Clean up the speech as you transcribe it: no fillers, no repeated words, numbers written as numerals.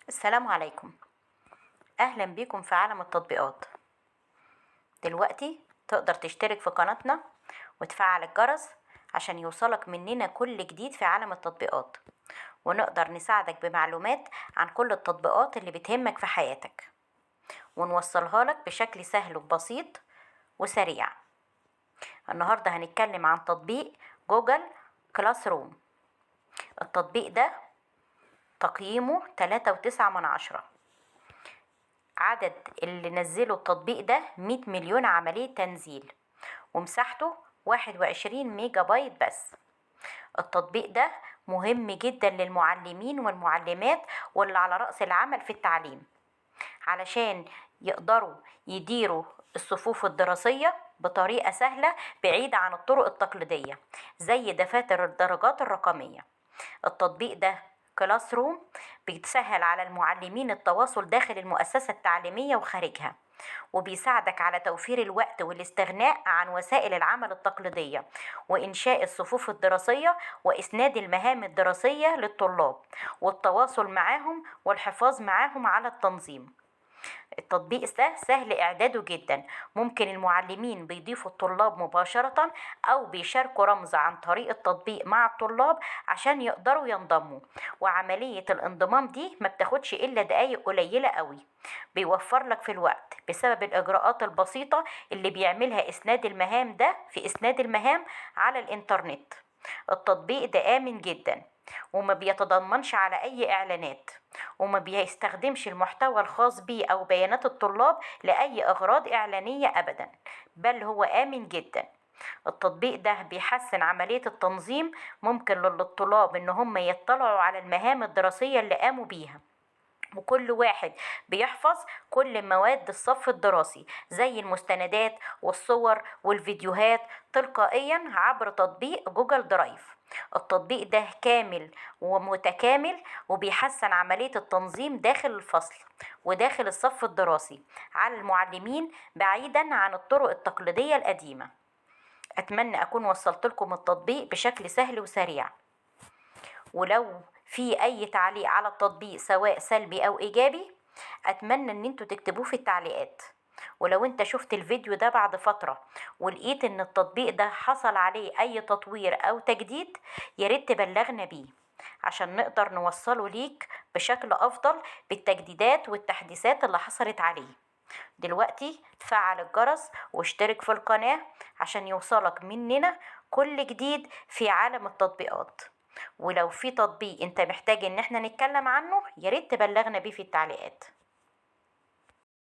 السلام عليكم. أهلا بيكم في عالم التطبيقات. دلوقتي تقدر تشترك في قناتنا وتفعل الجرس عشان يوصلك مننا كل جديد في عالم التطبيقات، ونقدر نساعدك بمعلومات عن كل التطبيقات اللي بتهمك في حياتك، ونوصلها لك بشكل سهل وبسيط وسريع. النهاردة هنتكلم عن تطبيق جوجل كلاس روم. التطبيق ده تقييمه 3.9. عدد اللي نزلوا التطبيق ده 100 مليون عملية تنزيل، ومساحته 21 ميجا بايت بس. التطبيق ده مهم جدا للمعلمين والمعلمات واللي على رأس العمل في التعليم، علشان يقدروا يديروا الصفوف الدراسية بطريقة سهلة بعيدة عن الطرق التقليدية زي دفاتر الدرجات الرقمية. التطبيق ده كلاس روم بيتسهل على المعلمين التواصل داخل المؤسسة التعليمية وخارجها، وبيساعدك على توفير الوقت والاستغناء عن وسائل العمل التقليدية، وإنشاء الصفوف الدراسية وإسناد المهام الدراسية للطلاب والتواصل معهم والحفاظ معهم على التنظيم. التطبيق ده سهل إعداده جدا، ممكن المعلمين بيضيفوا الطلاب مباشرة أو بيشاركوا رمز عن طريق التطبيق مع الطلاب عشان يقدروا ينضموا، وعملية الانضمام دي ما بتاخدش إلا دقايق قليلة قوي. بيوفر لك في الوقت بسبب الإجراءات البسيطة اللي بيعملها إسناد المهام ده في إسناد المهام على الإنترنت. التطبيق ده آمن جدا، وما بيتضمنش على أي إعلانات، وما بيستخدمش المحتوى الخاص بيه أو بيانات الطلاب لأي أغراض إعلانية أبدا، بل هو آمن جدا. التطبيق ده بيحسن عملية التنظيم، ممكن للطلاب إن هم يطلعوا على المهام الدراسية اللي قاموا بيها، وكل واحد بيحفظ كل مواد الصف الدراسي زي المستندات والصور والفيديوهات تلقائيا عبر تطبيق جوجل درايف. التطبيق ده كامل ومتكامل، وبيحسن عملية التنظيم داخل الفصل وداخل الصف الدراسي على المعلمين بعيدا عن الطرق التقليدية القديمة. أتمنى أكون وصلت لكم التطبيق بشكل سهل وسريع، ولو في اي تعليق على التطبيق سواء سلبي او ايجابي اتمنى ان انتوا تكتبوه في التعليقات. ولو انت شفت الفيديو ده بعد فترة ولقيت ان التطبيق ده حصل عليه اي تطوير او تجديد، ياريت تبلغنا بيه عشان نقدر نوصله ليك بشكل افضل بالتجديدات والتحديثات اللي حصلت عليه. دلوقتي فعل الجرس واشترك في القناة عشان يوصلك مننا كل جديد في عالم التطبيقات. ولو في تطبيق انت محتاج ان احنا نتكلم عنه، ياريت تبلغنا بيه في التعليقات.